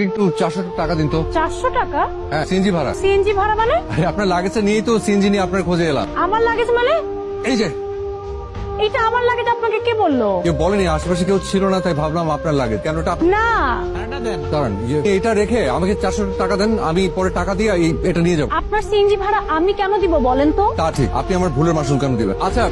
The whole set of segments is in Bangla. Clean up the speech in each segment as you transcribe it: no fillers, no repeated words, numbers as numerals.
একটু 400 টাকা দিন তো। 400 টাকা? হ্যাঁ, সিএনজি ভাড়া। সিএনজি ভাড়া মানে? আরে আপনার লাগেজটা নিয়েই তো সিএনজি নিয়ে আপনার খোঁজে এলাম। আমার লাগেজ মানে? এই যে এটা আমার লাগেজ, আপনাকে কে বললো? কেউ বলেনি, আশেপাশে কেউ ছিল না, তাই ভাবলাম আপনার লাগেজ। কেন এটা না, দাঁড়ান, এটা রেখে আমাকে 400 টাকা দেন, আমি পরে টাকা দিয়ে এটা নিয়ে যাবো। আপনার সিএনজি ভাড়া আমি কেন দিব বলেন তো? তা ঠিক, আপনি আমার ভুলের মাসুল কেন দিবেন? আচ্ছা,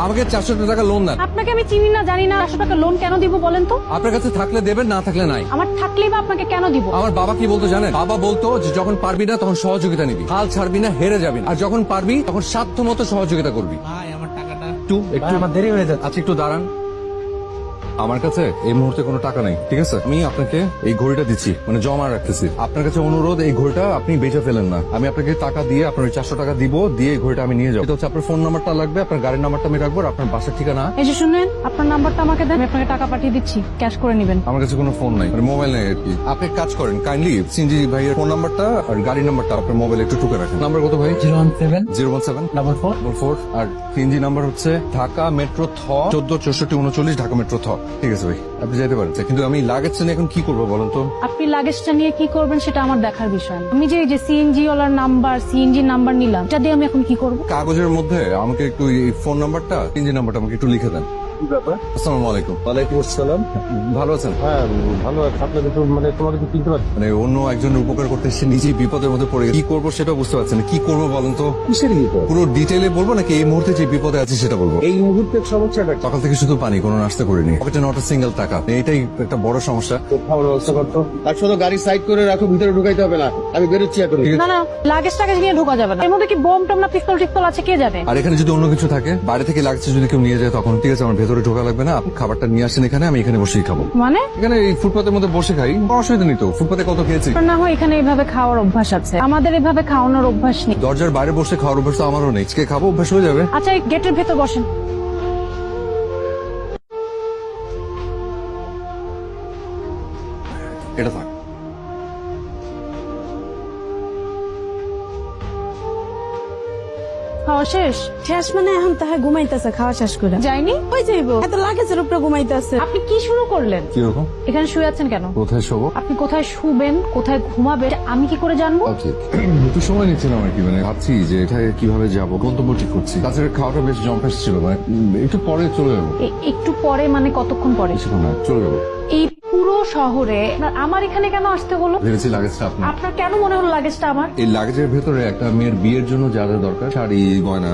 আমাকে 400 টাকা লোন দেন। আপনাকে আমি চিনি না, জানি না, 400 টাকা লোন কেন দিব বলেন তো? আপনার কাছে থাকলে দেবেন, না থাকলে নাই। আমার থাকলেই বা আপনাকে কেন দিব? আমার বাবা কি বলতো জানেন? বাবা বলতো যে যখন পারবি না তখন সহযোগিতা নিবি, হাল ছাড়বি না, হেরে যাবি না। আর যখন পারবি তখন সাধ্য মতো সহযোগিতা করবি। একটু আমার দেরি হয়ে যাচ্ছে। আচ্ছা, একটু দাঁড়ান। আমার কাছে এই মুহূর্তে কোনো টাকা নেই, ঠিক আছে? আমি আপনাকে এই ঘড়িটা দিচ্ছি, মানে জমা রাখতেছি। আপনার কাছে অনুরোধ, এই ঘড়িটা আপনি বেচে ফেলেন না। আমি আপনাকে টাকা দিয়ে আপনার ওই 400 টাকা দিব, দিয়ে এই ঘড়িটা আমি নিয়ে যাবো। এটা হচ্ছে আপনার ফোন নাম্বারটা লাগবে, আপনার গাড়ির নাম্বারটা আমি রাখবো, আর আপনার বাসার ঠিকানা। এই যে শুনেন, আপনার নাম্বারটা আমাকে দেন, আমি আপনাকে টাকা পাঠিয়ে দিচ্ছি, ক্যাশ করে নেবেন। আমার কাছে কোনো ফোন নাই, মানে মোবাইল নেই আর কি। আপনি এক কাজ করেন, কাইন্ডলি সিনজি ভাইয়ের ফোন নাম্বারটা আর গাড়ির নাম্বারটা আপনার মোবাইলে একটু টুকে রাখেন। নাম্বার কত ভাই? 017 আর সিনজি নাম্বার হচ্ছে ঢাকা মেট্রো থ 146439 ঢাকা মেট্রো থ। ঠিক আছে ভাই, আপনি যেতে পারেন। কিন্তু আমি লাগেজটা নিয়ে এখন কি করবো বলেন তো? আপনি লাগেজটা নিয়ে কি করবেন সেটা আমার দেখার বিষয় না। আমি যে সিএনজি ওয়ালার নাম্বার, সিএনজি নাম্বার নিলাম, এটা দিয়ে আমি এখন কি করব? কাগজের মধ্যে আমাকে একটু এই ফোন নাম্বারটা, সিনজি নাম্বারটা আমাকে একটু লিখে দেন। আসসালামু আলাইকুম। ওয়ালাইকুম আসসালাম। ভালো আছেন? হ্যাঁ, ভালো আছে। আপনাকে তো তোমাকে তো চিনতে পারছি। মানে অন্য একজনের উপকার করতে এসে নিজেই বিপদের মধ্যে পড়ে গেছি। কি করবো সেটা বুঝতে পারছেন না। কি করবো বলেন তো? কিসের বিপদ? পুরো ডিটেইলে বলবো নাকি এই মুহূর্তে যে বিপদে আছে সেটা বলবো? এই মুহূর্তের সমস্যাটা কি? সকাল থেকে শুধু পানি, কোনো নাস্তা করিনি, পকেটে নট সিঙ্গেল টাকা। এটাই একটা বড় সমস্যা। খাওয়ার ব্যবস্থা করতো। আর শুধু গাড়ি সাইড করে রাখো, ভিতরে ঢুকাইতে হবে না। আমি বেরোচ্ছি এখন। না না, লাগেজ টাগেজ নিয়ে ঢোকা যাবে না। এর মধ্যে কি বোম টম না পিস্তল টিস্তল আছে কে জানে? আর এখানে যদি অন্য কিছু থাকে, বাইরে থেকে লাগছে যদি কেউ নিয়ে যায়, তখন ঠিক আছে, আমার ভেতরে ঢোকা লাগবে না। আপনি খাবারটা নিয়ে আসেন এখানে, আমি এখানে বসেই খাবো। মানে? এখানে এই ফুটপাতের মধ্যে বসে খাই, কোনো অসুবিধা নেই তো। ফুটপাতে কত খেয়েছি। না হয় এখানে এভাবে খাওয়ার অভ্যাস আছে, আমাদের এভাবে খাওয়ানোর অভ্যাস নেই। দরজার বাইরে বসে খাওয়ার অভ্যাস তো আমারও নেই। আজকে খাবো, অভ্যাস হয়ে যাবে। আচ্ছা, এই গেটের ভেতর বসেন। এটা থাক। খাওয়া শেষ? শেষ মানে এখন তাহা ঘুমাইতেছে খাওয়া শেষ করে যায়নি? ওই যাইবো এত লাগেজের উপরে ঘুমাইতেছে। আপনি কি শুরু করলেন? কিরকম? এখানে শুয়ে আছেন কেন? কোথায় শোবো? আপনি কোথায় শুবেন, কোথায় ঘুমাবেন আমি কি করে জানবো? একটু সময় নিচ্ছিলাম আর কি, মানে ভাবছি যে এটা কিভাবে যাবো, গন্তব্য ঠিক করছি। তাছাড়া খাওয়াটা বেশ জম্পেস ছিল, মানে একটু পরে চলে যাবো। একটু পরে মানে কতক্ষণ পরে? কিছুক্ষণ না, চলে যাবো। এই পুরো শহরে আমার এখানে কেন আসতে হলো? ভেবেছি লাগেজটা আপনার। আপনার কেন মনে হলো লাগেজটা আমার? এই লাগেজের ভেতরে একটা মেয়ের বিয়ের জন্য যা যা দরকার, শাড়ি, গয়না,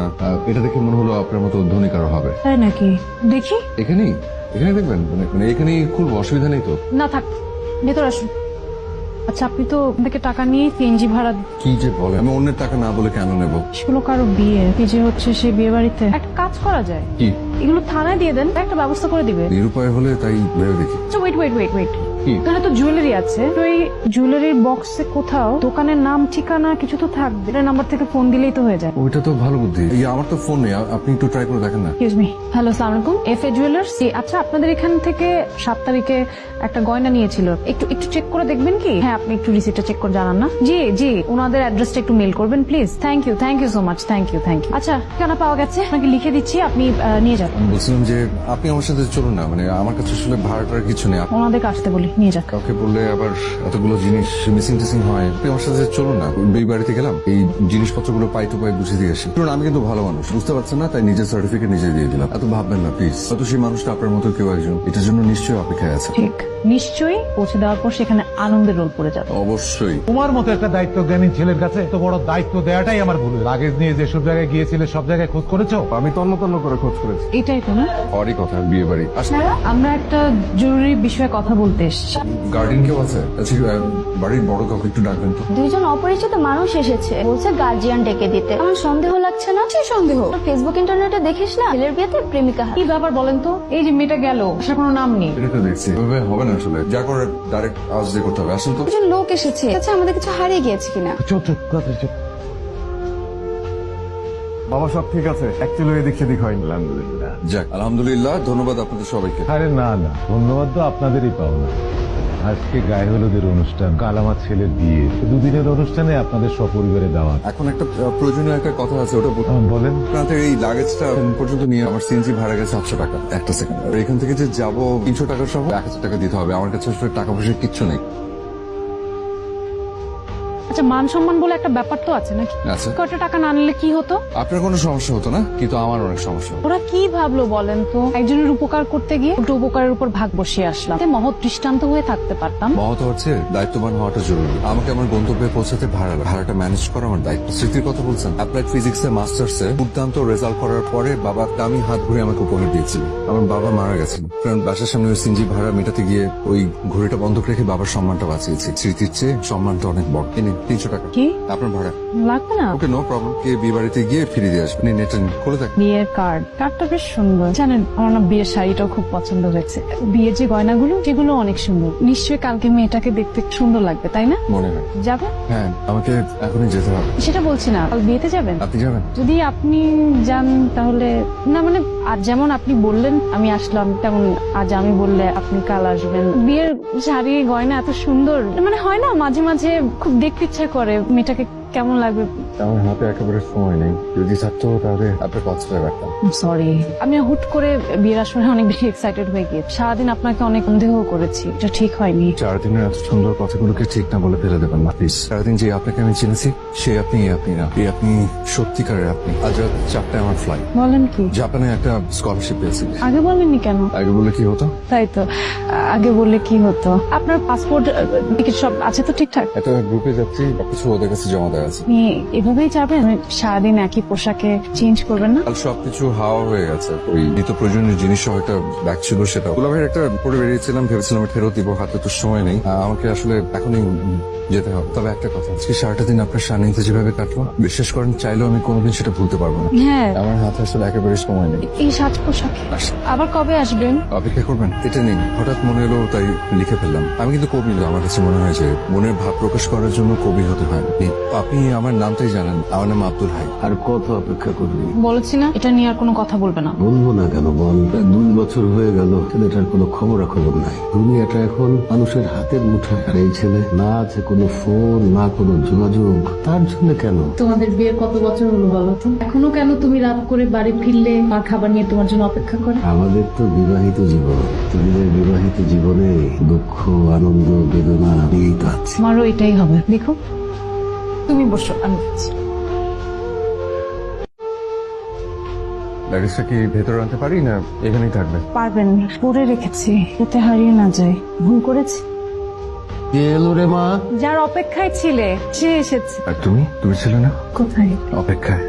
এটা দেখে মনে হলো আপনার মতো ধনী কারো হবে। তাই নাকি? দেখি। এখানেই এখানে দেখবেন, মানে এখানেই খুব অসুবিধা নেই তো? না থাক, ভেতর আসুন। আচ্ছা, আপনি তো থেকে টাকা নিয়ে সিএনজি ভাড়া কি যে বলে, আমি অন্যের টাকা না বলে কেন নেব? সেগুলো কারো বিয়ে, এই যে হচ্ছে সেই বিয়ে বাড়িতে একটা কাজ করা যায়। কি? এগুলো থানায় দিয়ে দেন, একটা ব্যবস্থা করে দিবে। নিরুপায় হলে তাই ভেবে দেখি। আচ্ছা, ওয়েট ওয়েট ওয়েট ওয়েট, কি? এখানে তো জুয়েলারি আছে, তো এই জুয়েলারির বক্সে কোথাও দোকানের নাম ঠিকানা কিছু তো থাকবে, এটা নাম্বার থেকে ফোন দিলেই তো হয়ে যায়। ওইটা তো ভালো বুদ্ধি। এই আমার তো ফোন নেই, আপনি একটু ট্রাই করে দেখেন না। এক্সকিউজ মি, হ্যালো, আসসালামু আলাইকুম, এফএ জুয়েলার্স। আচ্ছা, আপনাদের এখান থেকে 7 তারিখে একটা গয়না নিয়েছিল, একটু একটু চেক করে দেখবেন কি? হ্যাঁ, আপনি একটু রিসিপ্টটা চেক করে জানান না। জি জি, ওনাদের অ্যাড্রেসটা একটু মেল করবেন please. Thank you so much, thank you. আচ্ছা, ঠিকানা পাওয়া গেছে, আপনাকে লিখে দিচ্ছি, আপনি নিয়ে যান। আমি বলছিলাম যে আপনি আমার সাথে চলুন না, মানে আমার কাছে আসলে ভাড়াটার কিছু নেই। ওনাদেরকে আসতে বলি, নিয়ে যান। কাউকে বললে আবার এতগুলো জিনিস মিসিং টিসিং হয়। আপনি আমার সাথে চলুন না, এই বাড়িতে গেলাম, এই জিনিসপত্রগুলো পাই টু পাই বুঝে দিয়ে আসি। শুনুন, আমি কিন্তু ভালো মানুষ, বুঝতে পারছেন না, তাই নিজের সার্টিফিকেট নিজে দিয়ে দিলাম। এত ভাববেন না প্লিজ। হয়তো সেই মানুষটা আপনার মতো কেউ একজন এটার জন্য নিশ্চয়ই অপেক্ষায় আছে। ঠিক, নিশ্চয়ই পৌঁছে দেওয়ার পর সেখানে আনন্দের রোল পড়ে যাবে। অবশ্যই। তোমার মতো একটা দায়িত্বজ্ঞানী ছেলের কাছে এত বড় দায়িত্ব দেওয়াটাই আমার ভুল। লাগেজ নিয়ে যেসব জায়গায় গিয়েছিলে সব জায়গায় খোঁজ করেছো? আমি তন্ন তন্ন করে খোঁজ করেছি। এটাই তো না? হরই কথা, বিয়ে বাড়ি। আমরা একটা জরুরি বিষয়ে কথা বলতে এসেছি। গার্ডিয়ান কেউ আছে? আচ্ছা, বাড়ির বড় কাউকে একটু ডাকবেন তো। দুইজন অপরিচিত মানুষ এসেছে, বলছে গার্জিয়ান ডেকে দিতে। আমার সন্দেহ লাগছে না? সে সন্দেহ ফেসবুক ইন্টারনেটে দেখিস না, ছেলের বিয়েতে প্রেমিকা হাত। কি ব্যাপার বলেন তো? এই যে মেয়েটা গেল, সে কোনো নাম নেই। এটা তো দেখছি এভাবে হবে না আসলে, যা করে ডাইরেক্ট আওয়াজ দিয়ে করতে হবে। আসুন তো। একজন লোক এসেছে, আচ্ছা আমাদের কিছু হারিয়ে গিয়েছে কিনা? চুপ চুপ তাড়াতাড়ি চুপ। বাবা সব ঠিক আছে, অ্যাকচুয়ালি এদিক সেদিক হয়নি। আলহামদুলিল্লাহ। যাক, আলহামদুলিল্লাহ, ধন্যবাদ আপনাদের সবাইকে। আরে না না, ধন্যবাদ তো আপনাদেরই পাওনা। আজকে গায়ে হলুদের অনুষ্ঠান, কাল আমার ছেলের বিয়ে, দুদিনের অনুষ্ঠানে আপনাদের সপরিবারে দাওয়াত। এখন একটা প্রয়োজনীয় একটা কথা আছে, ওটা বলেন। আপনাদের এই লাগেজটা এখন পর্যন্ত নিয়ে আমার সিএনজি ভাড়া গেছে 700 টাকা। একটা সেকেন্ড, এখান থেকে যে যাবো 300 টাকা সহ 1000 টাকা দিতে হবে। আমার কাছে আসলে টাকা পয়সা কিচ্ছু নেই। আচ্ছা, মান সম্মান বলে একটা ব্যাপার তো আছে নাকি? আচ্ছা, কয়টা টাকা না নিলে কি হতো? আপনার কোনো সমস্যা হতো না, কিন্তু আমার অনেক সমস্যা হতো। ওরা কি ভাবলো বলেন তো? একজনের উপকার করতে গিয়ে উল্টো উপকারের উপর ভাগ বসিয়ে আসলাম। এতে মহৎ দৃষ্টান্ত হয়ে থাকতে পারতাম। মহৎ হচ্ছে দায়িত্ববান হওয়াটা জরুরি। আমাকে আমার গন্তব্যে পৌঁছাতে ভাড়াটা ম্যানেজ করা আমার দায়িত্ব। স্মৃতির কথা বলছেন, অ্যাপ্লাইড ফিজিক্সে মাস্টার্সে দুর্দান্ত রেজাল্ট করার পরে বাবা দামি হাত ঘুরে আমাকে উপহার দিয়েছিল। আমার বাবা মারা গেছেন, কারণ বাসার সামনে ওই সিনজি ভাড়া মেটাতে গিয়ে ওই ঘড়িটা বন্ধক রেখে বাবার সম্মানটা বাঁচিয়েছি। স্মৃতির চেয়ে সম্মানটা অনেক বড়। কিনে 300 টাকা কি আপনার ভাড়া। লাগবে না? ওকে, নো প্রবলেম। কে বিয়ে বাড়িতে গিয়ে ফিরে দিয়ে আসবেন, নেটে খুলে থাকবে। বিয়ের কার্ডটা বেশ সুন্দর। জানেন, আমার না বিয়ের শাড়িটাও খুব পছন্দ হয়েছে। বিয়ের যে গয়নাগুলো সেগুলো অনেক সুন্দর। নিশ্চয়ই কালকে মেয়েটাকে দেখতে সুন্দর লাগবে, তাই না? মনে হয়। যাবে? হ্যাঁ, আমাকে এখনই যেতে হবে। সেটা বলছি না, কাল বিয়েতে যাবেন? আপনি যাবেন? যদি আপনি যান তাহলে না, মানে আজ যেমন আপনি বললেন আমি আসলাম, তেমন আজ আমি বললে আপনি কাল আসবেন। বিয়ের শাড়ি গয়না এত সুন্দর, মানে হয় না মাঝে মাঝে খুব দেখতে ইচ্ছা করে মেয়েটাকে কেমন লাগবে। আমার হাতে একেবারে সময় নেই। যদি থাকতো তাহলে আপনার পাঁচটা রাখতাম। সরি, আমি হুট করে বিয়ের আসরে অনেক বেশি এক্সাইটেড হয়ে গিয়ে সারাদিন আপনাকে অনেক সন্দেহ করেছি। এটা ঠিক হয়নি। 4 দিনের এত সুন্দর কথাগুলোকে ঠিক না বলে ফেলে দেবেন না প্লিজ। সারাদিন যে আপনাকে আমি চিনেছি সে আপনি না, এই আপনি সত্যিকারের আপনি। আজ রাত 4টায় আমার ফ্লাইট। বলেন কি? জাপানে একটা স্কলারশিপ পেয়েছি। আগে বলেননি কেন? আগে বলে কি হতো? তাই তো, আগে বললে কি হতো? আপনার পাসপোর্ট টিকিট সব আছে তো ঠিকঠাক? একটা গ্রুপে যাচ্ছি, কিছু ওদের কাছে জমা দেওয়া আছে। আপনি এভাবেই যাবেন? সারাদিন একই পোশাকে চেঞ্জ করবেন না? কাল সবকিছু হাওয়া হয়ে গেছে। ওই নিত্য প্রয়োজনীয় জিনিস সহ একটা ব্যাগ ছিল, সেটা দুলাভাইয়ের একটা পরে বেরিয়েছিলাম, ভেবেছিলাম ফেরত দিব, হাতে তো সময় নেই। আমাকে আসলে এখনই যেতে হবে। তবে একটা কথা, আজকে সারাটা দিন আপনার সান্নিধ্যে যেভাবে কাটলো, বিশ্বাস করেন চাইলেও আমি কোনোদিন সেটা ভুলতে পারবো না। হ্যাঁ, আমার হাতে আসলে একেবারে সময় নেই। এই সাজ পোশাকে আবার কবে আসবেন? অপেক্ষা করবেন? এটা নেই, হঠাৎ মনে এলো তাই লিখে ফেললাম। আমি কিন্তু কবি না, আমার কাছে মনে হয় যে মনের ভাব প্রকাশ করার জন্য কবি হতে হয়। আপনি আমার নামটাই জানেন, আমার নাম আব্দুল হাই। আর কত অপেক্ষা করবি? বলেছি না এটা নিয়ে আর কোনো কথা বলবে না। বলবো না কেন বল? প্রায় 2 বছর হয়ে গেল ছেলেটার কোনো খবর নাই। দুনিয়াটা এখন মানুষের হাতের মুঠোয়। আর এই ছেলে না আছে কোনো ফোন, না কোনো যোগাযোগ। তার জন্য কেন? তোমাদের বিয়ের কত বছর হলো বলো তো? এখনো কেন তুমি রাত করে বাড়ি ফিরলে আর খাবার নিয়ে তোমার জন্য অপেক্ষা করে? আমাদের তো বিবাহিত জীবন, তোদের বিবাহিত জীবনে দুঃখ, আনন্দ, বেদনা এই তো আছে। আমারও এটাই হবে। দেখো, তুমি বসো, আমি বলছি। ব্যাগেজটা কি ভেতরে আনতে পারি না এখানেই থাকবে? পারবেন, পরে রেখেছি যাতে হারিয়ে না যায়। ভুল করেছি। কে এলো রে মা? যার অপেক্ষায় ছিলে সে এসেছে। আর তুমি ছিলে না কোথায়? অপেক্ষায়?